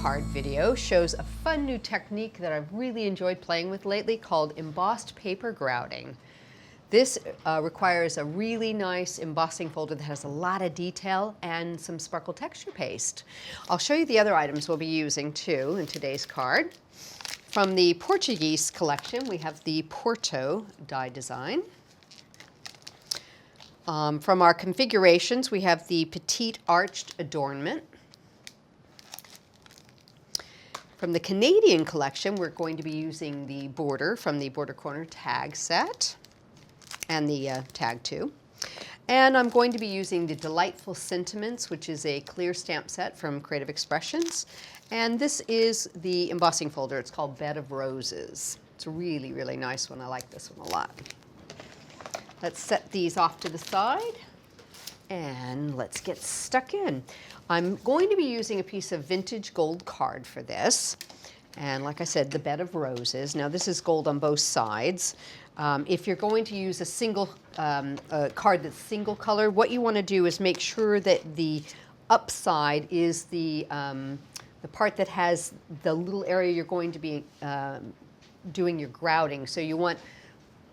card video shows a fun new technique that I've really enjoyed playing with lately called Embossed Paper Grouting. This requires a really nice embossing folder that has a lot of detail and some sparkle texture paste. I'll show you the other items we'll be using too in today's card. From the Portuguese collection, we have the Porto die design. From our configurations, we have the Petite arched Adornment. From the Canadian collection, we're going to be using the border from the Border Corner tag set and the tag too. And I'm going to be using the Delightful Sentiments, which is a clear stamp set from Creative Expressions. And this is the embossing folder. It's called Bed of Roses. It's a really, really nice one. I like this one a lot. Let's set these off to the side and let's get stuck in. I'm going to be using a piece of vintage gold card for this. And like I said, the Bed of Roses. Now this is gold on both sides. If you're going to use a single card that's single color, what you want to do is make sure that the upside is the part that has the little area you're going to be doing your grouting. So you want,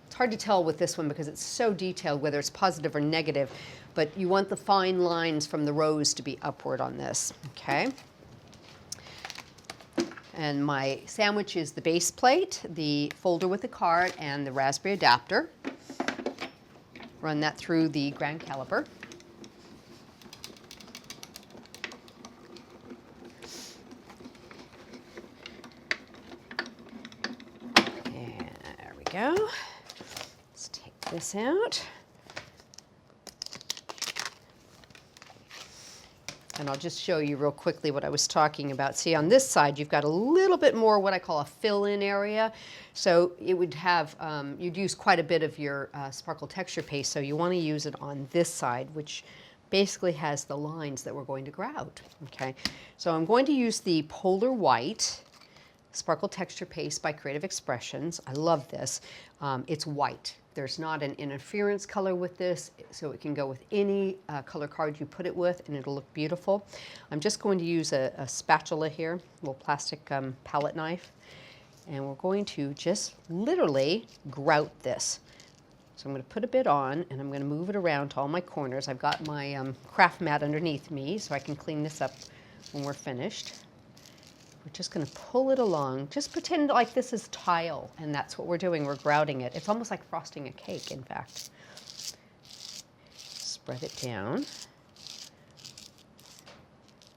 it's hard to tell with this one because it's so detailed whether it's positive or negative, but you want the fine lines from the rose to be upward on this, okay? And my sandwich is the base plate, the folder with the card, and the raspberry adapter. Run that through the grand caliper. And there we go. Let's take this out. And I'll just show you real quickly what I was talking about. See, on this side, you've got a little bit more what I call a fill-in area. So it would have, you'd use quite a bit of your sparkle texture paste, so you want to use it on this side, which basically has the lines that we're going to grout. Okay, so I'm going to use the Polar White Sparkle Texture Paste by Creative Expressions. I love this. It's white. There's not an interference color with this, so it can go with any color card you put it with, and it'll look beautiful. I'm just going to use a spatula here, a little plastic palette knife, and we're going to just literally grout this. So I'm going to put a bit on, and I'm going to move it around to all my corners. I've got my craft mat underneath me, so I can clean this up when we're finished. We're just going to pull it along. Just pretend like this is tile, and that's what we're doing. We're grouting it. It's almost like frosting a cake, in fact. Spread it down.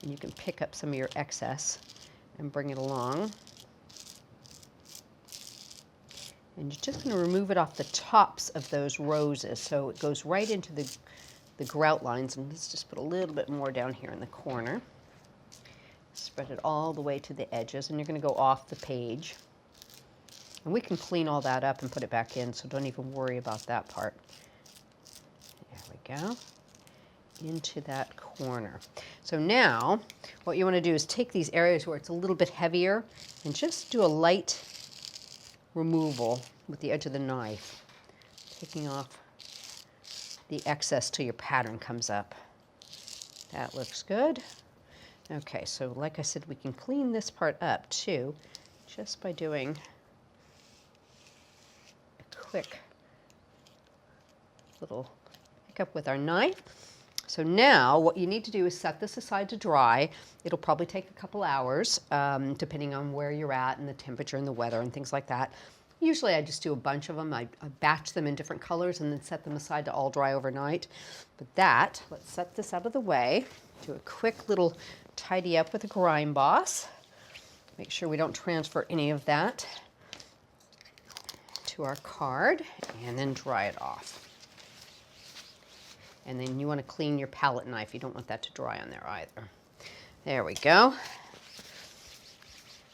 And you can pick up some of your excess and bring it along. And you're just going to remove it off the tops of those roses, so it goes right into the grout lines. And let's just put a little bit more down here in the corner. Spread it all the way to the edges, and you're going to go off the page. And we can clean all that up and put it back in, so don't even worry about that part. There we go. Into that corner. So now, what you want to do is take these areas where it's a little bit heavier and just do a light removal with the edge of the knife, taking off the excess till your pattern comes up. That looks good. Okay, so like I said, we can clean this part up too, just by doing a quick little pick up with our knife. So now what you need to do is set this aside to dry. It'll probably take a couple hours, depending on where you're at and the temperature and the weather and things like that. Usually I just do a bunch of them. I batch them in different colors and then set them aside to all dry overnight. But let's set this out of the way. Do a quick little tidy up with a grind boss. Make sure we don't transfer any of that to our card, and then dry it off. And then you want to clean your palette knife. You don't want that to dry on there either. There we go.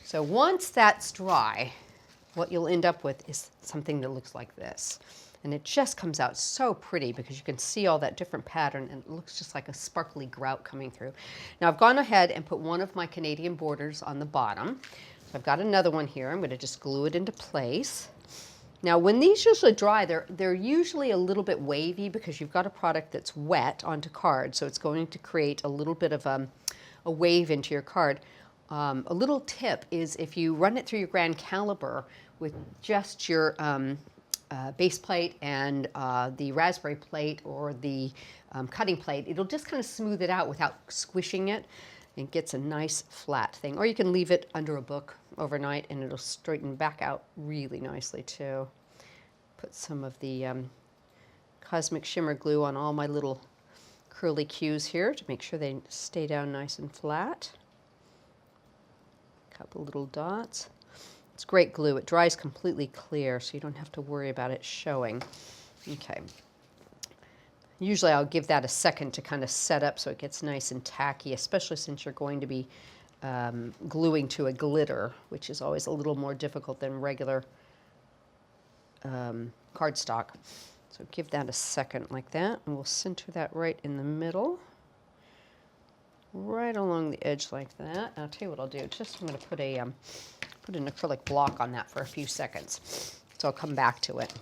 So once that's dry, what you'll end up with is something that looks like this. And it just comes out so pretty because you can see all that different pattern, and it looks just like a sparkly grout coming through. Now I've gone ahead and put one of my Canadian borders on the bottom. So I've got another one here. I'm going to just glue it into place. Now when these usually dry, they're usually a little bit wavy because you've got a product that's wet onto card, so it's going to create a little bit of a wave into your card. A little tip is if you run it through your grand caliper with just your base plate and the raspberry plate or the cutting plate, it'll just kind of smooth it out without squishing it. It gets a nice flat thing. Or you can leave it under a book overnight and it'll straighten back out really nicely too. Put some of the Cosmic Shimmer glue on all my little curly cues here to make sure they stay down nice and flat. A couple little dots. It's great glue. It dries completely clear, so you don't have to worry about it showing. Okay. Usually I'll give that a second to kind of set up so it gets nice and tacky, especially since you're going to be gluing to a glitter, which is always a little more difficult than regular cardstock. So give that a second like that, and we'll center that right in the middle, right along the edge like that. I'll tell you what I'll do. I'm going to put an acrylic block on that for a few seconds. So I'll come back to it.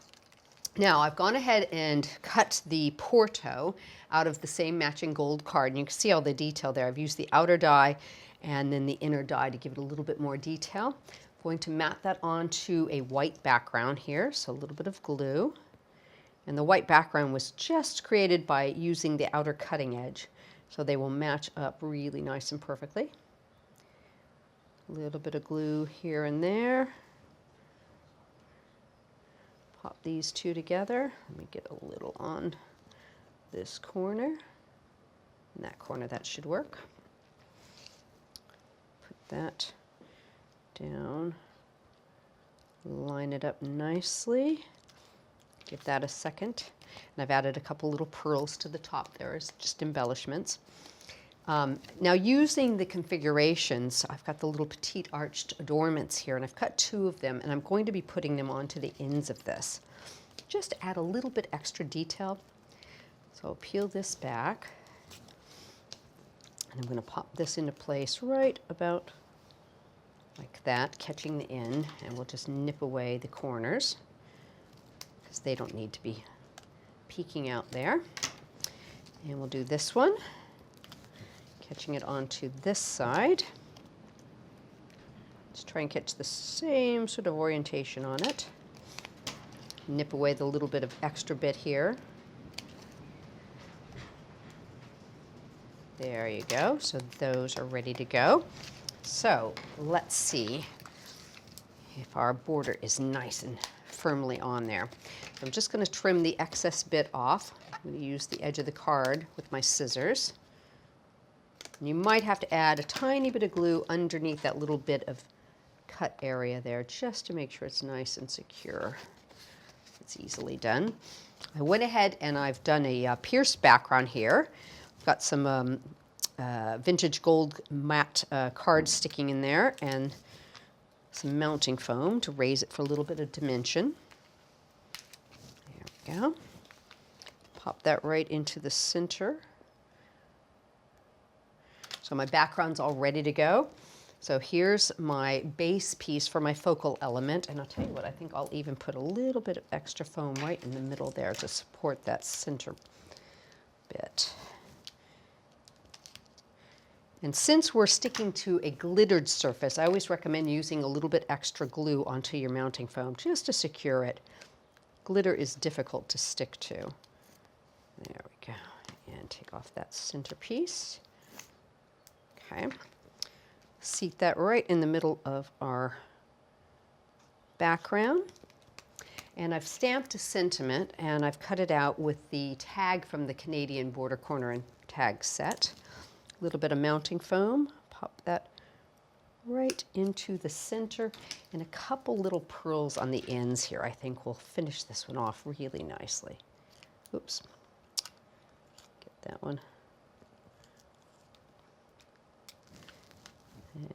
Now I've gone ahead and cut the Porto out of the same matching gold card, and you can see all the detail there. I've used the outer die and then the inner die to give it a little bit more detail. I'm going to mat that onto a white background here, so a little bit of glue. And the white background was just created by using the outer cutting edge, so they will match up really nice and perfectly. A little bit of glue here and there. Pop these two together. Let me get a little on this corner. In that corner, that should work. Put that down. Line it up nicely. Give that a second. And I've added a couple little pearls to the top there as just embellishments. Now using the configurations, I've got the little petite arched adornments here, and I've cut 2 of them, and I'm going to be putting them onto the ends of this. Just add a little bit extra detail. So I'll peel this back, and I'm going to pop this into place right about like that, catching the end, and we'll just nip away the corners, because they don't need to be peeking out there. And we'll do this one, catching it onto this side. Let's try and catch the same sort of orientation on it. Nip away the little bit of extra bit here. There you go. So those are ready to go. So let's see if our border is nice and firmly on there. I'm just going to trim the excess bit off. I'm going to use the edge of the card with my scissors. And you might have to add a tiny bit of glue underneath that little bit of cut area there, just to make sure it's nice and secure. It's easily done. I went ahead and I've done a pierced background here. I've got some vintage gold matte cards sticking in there and some mounting foam to raise it for a little bit of dimension. There we go. Pop that right into the center. So my background's all ready to go. So here's my base piece for my focal element, and I'll tell you what, I think I'll even put a little bit of extra foam right in the middle there to support that center bit. And since we're sticking to a glittered surface, I always recommend using a little bit extra glue onto your mounting foam just to secure it. Glitter is difficult to stick to. There we go. And take off that center piece. Okay. Seat that right in the middle of our background. And I've stamped a sentiment, and I've cut it out with the tag from the Canadian border corner and tag set. A little bit of mounting foam, pop that right into the center, and a couple little pearls on the ends here. I think will finish this one off really nicely. Oops. Get that one.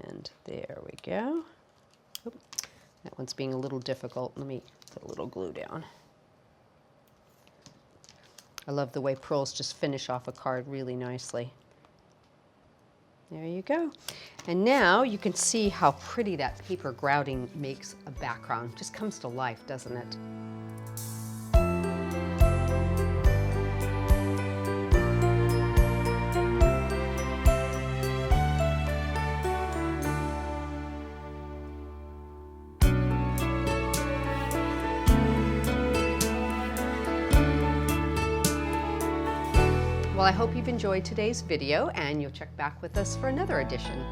And there we go. Oop, that one's being a little difficult. Let me put a little glue down. I love the way pearls just finish off a card really nicely. There you go. And now you can see how pretty that paper grouting makes a background. Just comes to life, doesn't it? Well, I hope you've enjoyed today's video and you'll check back with us for another edition.